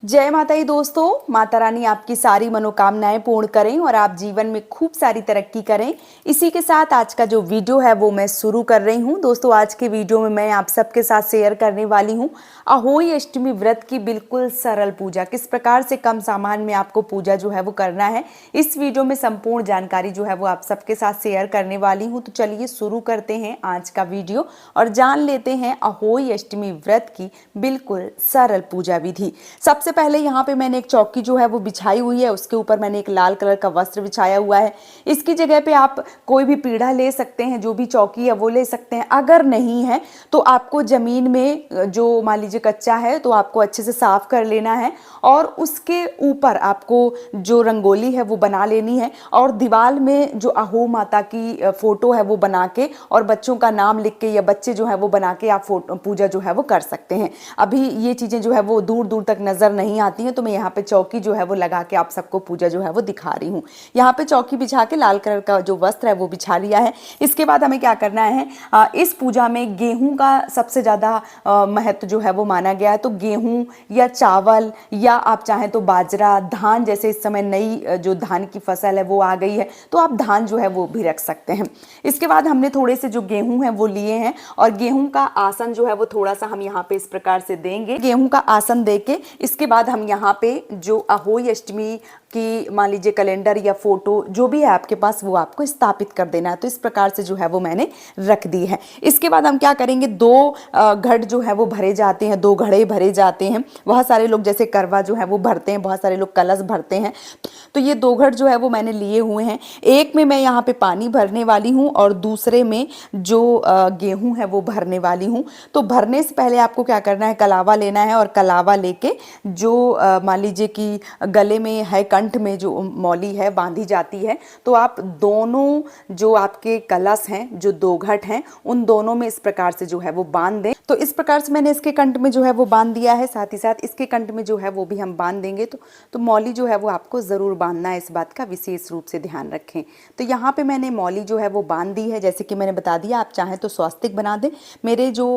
जय माता दी दोस्तों। माता रानी आपकी सारी मनोकामनाएं पूर्ण करें और आप जीवन में खूब सारी तरक्की करें। इसी के साथ आज का जो वीडियो है वो मैं शुरू कर रही हूं। दोस्तों आज के वीडियो में मैं आप सबके साथ शेयर करने वाली हूं अहोई अष्टमी व्रत की बिल्कुल सरल पूजा। किस प्रकार से कम सामान में आपको पूजा जो है वो करना है, इस वीडियो में संपूर्ण जानकारी जो है वो आप सबके साथ शेयर करने वाली हूँ। तो चलिए शुरू करते हैं आज का वीडियो और जान लेते हैं अहोई अष्टमी व्रत की बिल्कुल सरल पूजा विधि। सबसे पहले यहाँ पे मैंने एक चौकी जो है वो बिछाई हुई है, उसके ऊपर मैंने एक लाल कलर का वस्त्र बिछाया हुआ है। इसकी जगह पे आप कोई भी पीढ़ा ले सकते हैं, जो भी चौकी है वो ले सकते हैं। अगर नहीं है तो आपको जमीन में जो मान लीजिए कच्चा है तो आपको अच्छे से साफ कर लेना है और उसके ऊपर आपको जो रंगोली है वो बना लेनी है और दीवार में जो अहो माता की फोटो है वो बना के और बच्चों का नाम लिख के या बच्चे जो है वो बना के आप पूजा जो है वो कर सकते हैं। अभी ये चीजें जो है वो दूर दूर तक नजर नहीं आती हैं, तो मैं यहाँ पे चौकी जो है वो लगा के आप सबको पूजा जो है वो दिखा रही हूँ। यहाँ पे चौकी बिछा के लाल कलर का जो वस्त्र है वो बिछा लिया है। इसके बाद हमें क्या करना है, इस पूजा में गेहूं का सबसे ज्यादा महत्व जो है वो माना गया है। तो गेहूं या चावल या आप चाहें तो बाजरा, धान, जैसे इस समय नई जो धान की फसल है वो आ गई है तो आप धान जो है वो भी रख सकते हैं। इसके बाद हमने थोड़े से जो गेहूं है वो लिए हैं और गेहूं का आसन जो है वो थोड़ा सा हम यहाँ पे इस प्रकार से देंगे। गेहूं का आसन देके इसके बाद हम यहाँ पे जो अहोई अष्टमी की मान लीजिए कैलेंडर या फोटो जो भी है आपके पास वो आपको स्थापित कर देना है। तो इस प्रकार से जो है वो मैंने रख दी है। इसके बाद हम क्या करेंगे, दो घट जो है वो भरे जाते हैं, दो घड़े भरे जाते हैं। बहुत सारे लोग जैसे करवा जो है वो भरते हैं, बहुत सारे लोग कलश भरते हैं। तो ये दो घट जो है वो मैंने लिए हुए हैं। एक में मैं यहाँ पे पानी भरने वाली हूँ और दूसरे में जो गेहूं है वो भरने वाली हूँ। तो भरने से पहले आपको क्या करना है, कलावा लेना है और कलावा लेके जो मान लीजिए कि गले में है, कंठ में जो मौली है बांधी जाती है, तो आप दोनों जो आपके कलश हैं, जो दो घट हैं, उन दोनों में इस प्रकार से जो है वो बांध दें। तो इस प्रकार से मैंने इसके कंठ में जो है वो बांध दिया है, साथ ही साथ इसके कंठ में जो है वो भी हम बांध देंगे। तो मौली जो है वो आपको ज़रूर बांधना है, इस बात का विशेष रूप से ध्यान रखें। तो यहाँ पे मैंने मौली जो है वो बांध दी है। जैसे कि मैंने बता दिया, आप चाहें तो स्वास्तिक बना दें। मेरे जो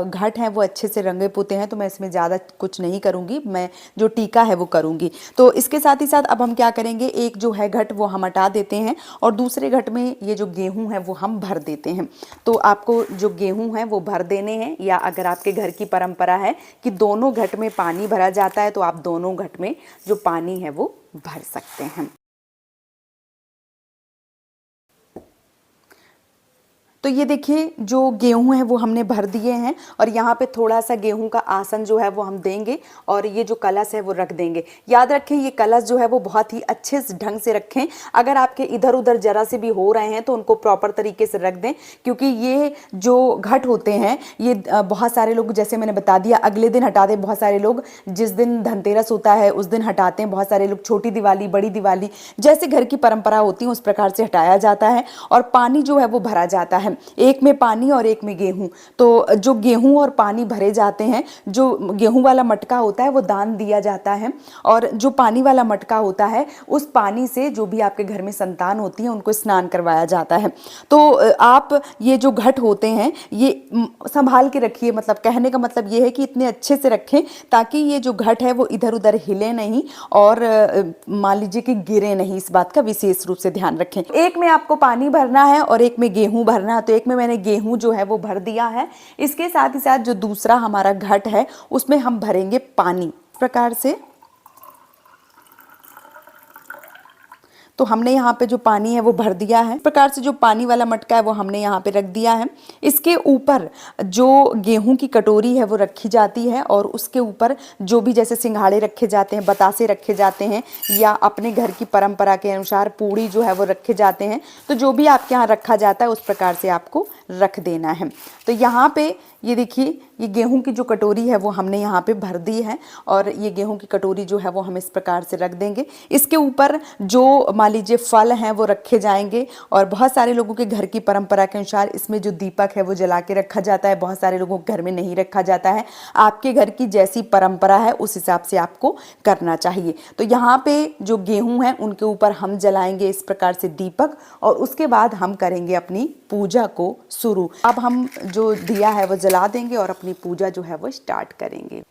घट हैं वो अच्छे से रंगे पुते हैं तो मैं इसमें ज़्यादा कुछ नहीं करूँगी, मैं जो टीका है वो करूँगी। तो इसके साथ ही साथ अब हम क्या करेंगे, एक जो है घट वो हम हटा देते हैं और दूसरे घट में ये जो गेहूं है वो हम भर देते हैं। तो आपको जो गेहूं है वो भर देने हैं, या अगर आपके घर की परंपरा है कि दोनों घट में पानी भरा जाता है तो आप दोनों घट में जो पानी है वो भर सकते हैं। तो ये देखिए जो गेहूं है वो हमने भर दिए हैं और यहाँ पे थोड़ा सा गेहूं का आसन जो है वो हम देंगे और ये जो कलश है वो रख देंगे। याद रखें ये कलश जो है वो बहुत ही अच्छे ढंग से रखें। अगर आपके इधर उधर जरा से भी हो रहे हैं तो उनको प्रॉपर तरीके से रख दें, क्योंकि ये जो घट होते हैं ये बहुत सारे लोग, जैसे मैंने बता दिया, अगले दिन हटा दें। बहुत सारे लोग जिस दिन धनतेरस होता है उस दिन हटाते हैं, बहुत सारे लोग छोटी दिवाली, बड़ी दिवाली, जैसे घर की परंपरा होती है उस प्रकार से हटाया जाता है और पानी जो है वो भरा जाता है। एक में पानी और एक में गेहूं। तो जो गेहूं और पानी भरे जाते हैं, जो गेहूं वाला मटका होता है वो दान दिया जाता है और जो पानी वाला मटका होता है उस पानी से जो भी आपके घर में संतान होती है उनको स्नान करवाया जाता है। तो आप ये जो घट होते हैं ये संभाल के रखिए, मतलब कहने का मतलब ये है कि इतने अच्छे से रखें ताकि ये जो घट है वो इधर उधर हिले नहीं और मान लीजिए कि गिरे नहीं। इस बात का विशेष रूप से ध्यान रखें। एक में आपको पानी भरना है और एक में गेहूं भरना है। तो एक में मैंने गेहूं जो है वो भर दिया है। इसके साथ ही साथ जो दूसरा हमारा घट है उसमें हम भरेंगे पानी। इस प्रकार से तो हमने यहाँ पे जो पानी है वो भर दिया है। इस प्रकार से जो पानी वाला मटका है वो हमने यहाँ पे रख दिया है। इसके ऊपर जो गेहूं की कटोरी है वो रखी जाती है और उसके ऊपर जो भी जैसे सिंघाड़े रखे जाते हैं, बतासे रखे जाते हैं, या अपने घर की परंपरा के अनुसार पूड़ी जो है वो रखे जाते हैं। तो जो भी आपके यहाँ रखा जाता है उस प्रकार से आपको रख देना है। तो यहाँ पे ये देखिए ये गेहूं की जो कटोरी है वो हमने यहाँ पे भर दी है और ये गेहूं की कटोरी जो है वो हम इस प्रकार से रख देंगे। इसके ऊपर जो मान लीजिए फल हैं वो रखे जाएंगे और बहुत सारे लोगों के घर की परंपरा के अनुसार इसमें जो दीपक है वो जला के रखा जाता है, बहुत सारे लोगों के घर में नहीं रखा जाता है। आपके घर की जैसी परंपरा है उस हिसाब से आपको करना चाहिए। तो यहाँ पे जो गेहूं है उनके ऊपर हम जलाएंगे इस प्रकार से दीपक और उसके बाद हम करेंगे अपनी पूजा को शुरू। अब हम जो दिया है वो जला देंगे और अपनी पूजा जो है वो स्टार्ट करेंगे।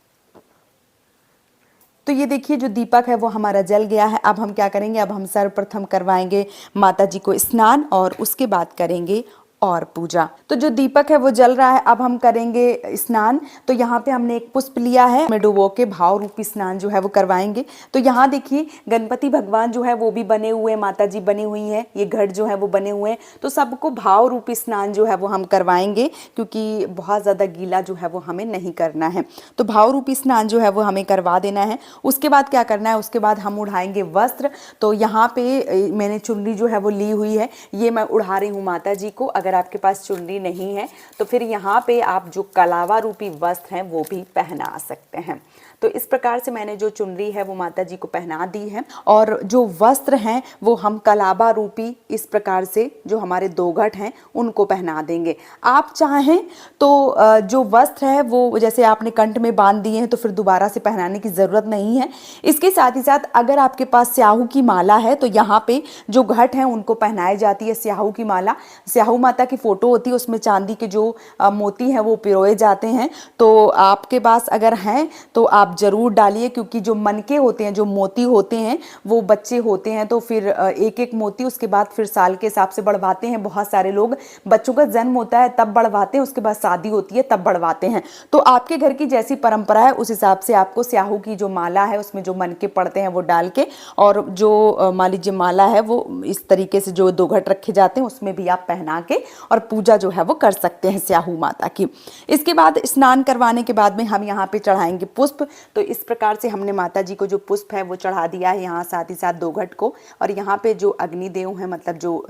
तो ये देखिए जो दीपक है वो हमारा जल गया है। अब हम क्या करेंगे, अब हम सर्वप्रथम करवाएंगे माता जी को स्नान और उसके बाद करेंगे और पूजा। तो जो दीपक है वो जल रहा है, अब हम करेंगे स्नान। तो यहाँ पे हमने एक पुष्प लिया है, में डुबो के भाव रूपी स्नान जो है वो करवाएंगे। तो यहाँ देखिए गणपति भगवान जो है वो भी बने हुए, माता जी बनी हुई हैं, ये घट जो है वो बने हुए हैं। तो सबको भाव रूपी स्नान जो है वो हम करवाएंगे, क्योंकि बहुत ज़्यादा गीला जो है वो हमें नहीं करना है। तो भाव रूपी स्नान जो है वो हमें करवा देना है। उसके बाद क्या करना है, उसके बाद हम उड़ाएंगे वस्त्र। तो यहाँ पे मैंने चुनरी जो है वो ली हुई है, ये मैं उड़ा रही हूँ माता जी को। अगर आपके पास चुनरी नहीं है तो फिर यहाँ पे आप जो कलावा रूपी वस्त्र हैं वो भी पहना सकते हैं। तो इस प्रकार से मैंने जो चुनरी है वो माता जी को पहना दी है, और जो वस्त्र हैं वो हम कलावा रूपी इस प्रकार से जो हमारे दो घट हैं उनको पहना देंगे। आप चाहें तो जो वस्त्र है वो जैसे आपने कंठ में बांध दिए हैं तो फिर दोबारा से पहनाने की ज़रूरत नहीं है। इसके साथ ही साथ अगर आपके पास स्याहू की माला है तो यहाँ पे जो घट हैं उनको पहनाई जाती है स्याहू की माला। स्याहू माता की फोटो होती है, उसमें चांदी के जो मोती हैं वो पिरोए जाते हैं। तो आपके पास अगर हैं तो आप जरूर डालिए, क्योंकि जो मनके होते हैं, जो मोती होते हैं, वो बच्चे होते हैं तो फिर एक एक मोती उसके बाद फिर साल के हिसाब से बढ़वाते हैं। बहुत सारे लोग बच्चों का जन्म होता है तब बढ़वाते हैं, उसके बाद शादी होती है तब बढ़वाते हैं। तो आपके घर की जैसी परंपरा है उस हिसाब से आपको स्याहू की जो माला है उसमें जो मनके पड़ते हैं वो डाल के, और जो मान लीजिए माला है वो इस तरीके से जो दो घट रखे जाते हैं उसमें भी आप पहना के और पूजा जो है वो कर सकते हैं स्याहू माता की। इसके बाद स्नान करवाने के बाद में हम यहाँ पे चढ़ाएंगे पुष्प। तो इस प्रकार से हमने माता जी को जो पुष्प है वो चढ़ा दिया है यहाँ, साथ ही साथ दो घट को, और यहाँ पे जो अग्निदेव हैं मतलब जो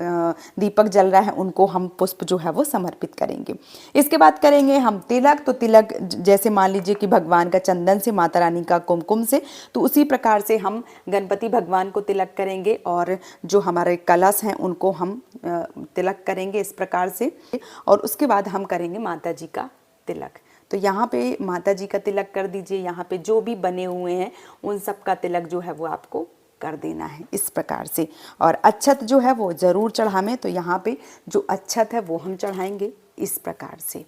दीपक जल रहा है उनको हम पुष्प जो है वो समर्पित करेंगे। इसके बाद करेंगे हम तिलक। तो तिलक जैसे मान लीजिए कि भगवान का चंदन से, माता रानी का कुमकुम से, तो उसी प्रकार से हम गणपति भगवान को तिलक करेंगे, और जो हमारे कलश हैं उनको हम तिलक करेंगे इस प्रकार से, और उसके बाद हम करेंगे माता जी का तिलक। तो यहाँ पे माता जी का तिलक कर दीजिए, यहाँ पे जो भी बने हुए हैं उन सब का तिलक जो है वो आपको कर देना है इस प्रकार से। और अक्षत जो है वो ज़रूर चढ़ावें। तो यहाँ पे जो अक्षत है वो हम चढ़ाएंगे इस प्रकार से।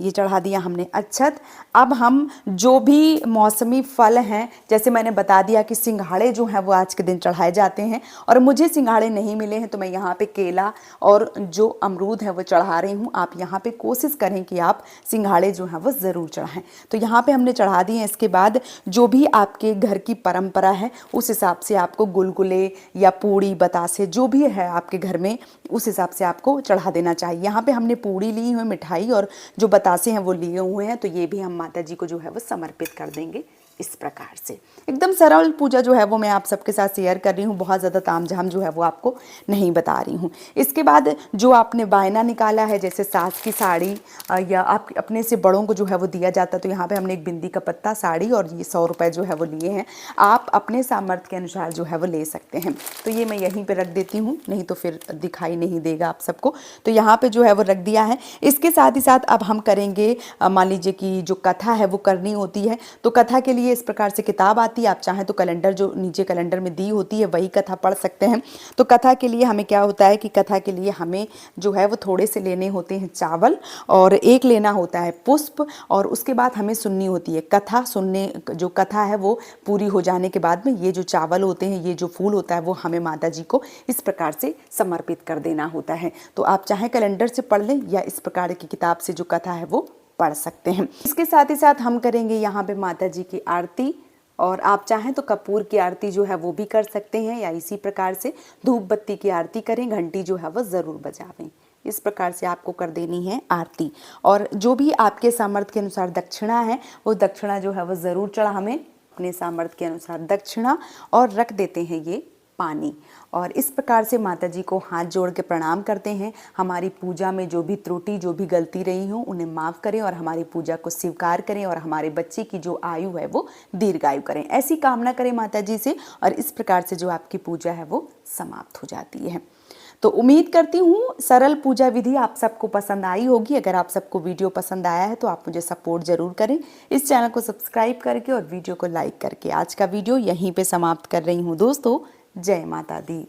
ये चढ़ा दिया हमने अक्षत। अब हम जो भी मौसमी फल हैं, जैसे मैंने बता दिया कि सिंघाड़े जो हैं वो आज के दिन चढ़ाए जाते हैं, और मुझे सिंघाड़े नहीं मिले हैं तो मैं यहाँ पे केला और जो अमरूद है वो चढ़ा रही हूँ। आप यहाँ पे कोशिश करें कि आप सिंघाड़े जो हैं वो ज़रूर चढ़ाएं। तो यहाँ पे हमने चढ़ा दिए हैं। इसके बाद जो भी आपके घर की परंपरा है उस हिसाब से आपको गुलगुले या पूड़ी बतासे जो भी है आपके घर में उस हिसाब से आपको चढ़ा देना चाहिए। यहाँ पे हमने पूड़ी ली हुई, मिठाई और जो बतासे हैं वो लिए हुए हैं, तो ये भी हम माता जी को जो है वो समर्पित कर देंगे इस प्रकार से। एकदम सरल पूजा जो है वो मैं आप सबके साथ शेयर कर रही हूँ, बहुत ज़्यादा तामझाम जो है वो आपको नहीं बता रही हूँ। इसके बाद जो आपने बायना निकाला है, जैसे सास की साड़ी या आप अपने से बड़ों को जो है वो दिया जाता है, तो यहाँ पे हमने एक बिंदी का पत्ता, साड़ी और ये 100 रुपये जो है वो लिए हैं। आप अपने सामर्थ्य के अनुसार जो है वो ले सकते हैं। तो ये मैं यहीं पर रख देती हूँ, नहीं तो फिर दिखाई नहीं देगा आप सबको। तो यहाँ पर जो है वो रख दिया है। इसके साथ ही साथ अब हम करेंगे, मान लीजिए कि जो कथा है वो करनी होती है, तो कथा के लिए इस प्रकार से किताब आती है। आप चाहें तो कैलेंडर जो नीचे कैलेंडर में दी होती है वही कथा पढ़ सकते हैं। तो कथा के लिए हमें क्या होता है कि कथा के लिए हमें जो है वो थोड़े से लेने होते हैं चावल, और एक लेना होता है पुष्प, और उसके बाद हमें सुननी होती है कथा। सुनने जो कथा है वो पूरी हो जाने के बाद में ये जो चावल होते हैं, ये जो फूल होता है वो हमें माता जी को इस प्रकार से समर्पित कर देना होता है। तो आप चाहे कैलेंडर से पढ़ लें या इस प्रकार की किताब से जो कथा है वो पढ़ सकते हैं। इसके साथ ही साथ हम करेंगे यहाँ पे माता जी की आरती, और आप चाहें तो कपूर की आरती जो है वो भी कर सकते हैं, या इसी प्रकार से धूप बत्ती की आरती करें, घंटी जो है वो ज़रूर बजावें। इस प्रकार से आपको कर देनी है आरती। और जो भी आपके सामर्थ्य के अनुसार दक्षिणा है वो दक्षिणा जो है वो ज़रूर चढ़ावें अपने सामर्थ्य के अनुसार दक्षिणा, और रख देते हैं ये पानी। और इस प्रकार से माता जी को हाथ जोड़ के प्रणाम करते हैं। हमारी पूजा में जो भी त्रुटि, जो भी गलती रही हो उन्हें माफ़ करें, और हमारी पूजा को स्वीकार करें, और हमारे बच्चे की जो आयु है वो दीर्घायु करें, ऐसी कामना करें माता जी से। और इस प्रकार से जो आपकी पूजा है वो समाप्त हो जाती है। तो उम्मीद करती हूँ सरल पूजा विधि आप सबको पसंद आई होगी। अगर आप सबको वीडियो पसंद आया है तो आप मुझे सपोर्ट ज़रूर करें, इस चैनल को सब्सक्राइब करके और वीडियो को लाइक करके। आज का वीडियो यहीं पे समाप्त कर रही हूँ दोस्तों। जय माता दी।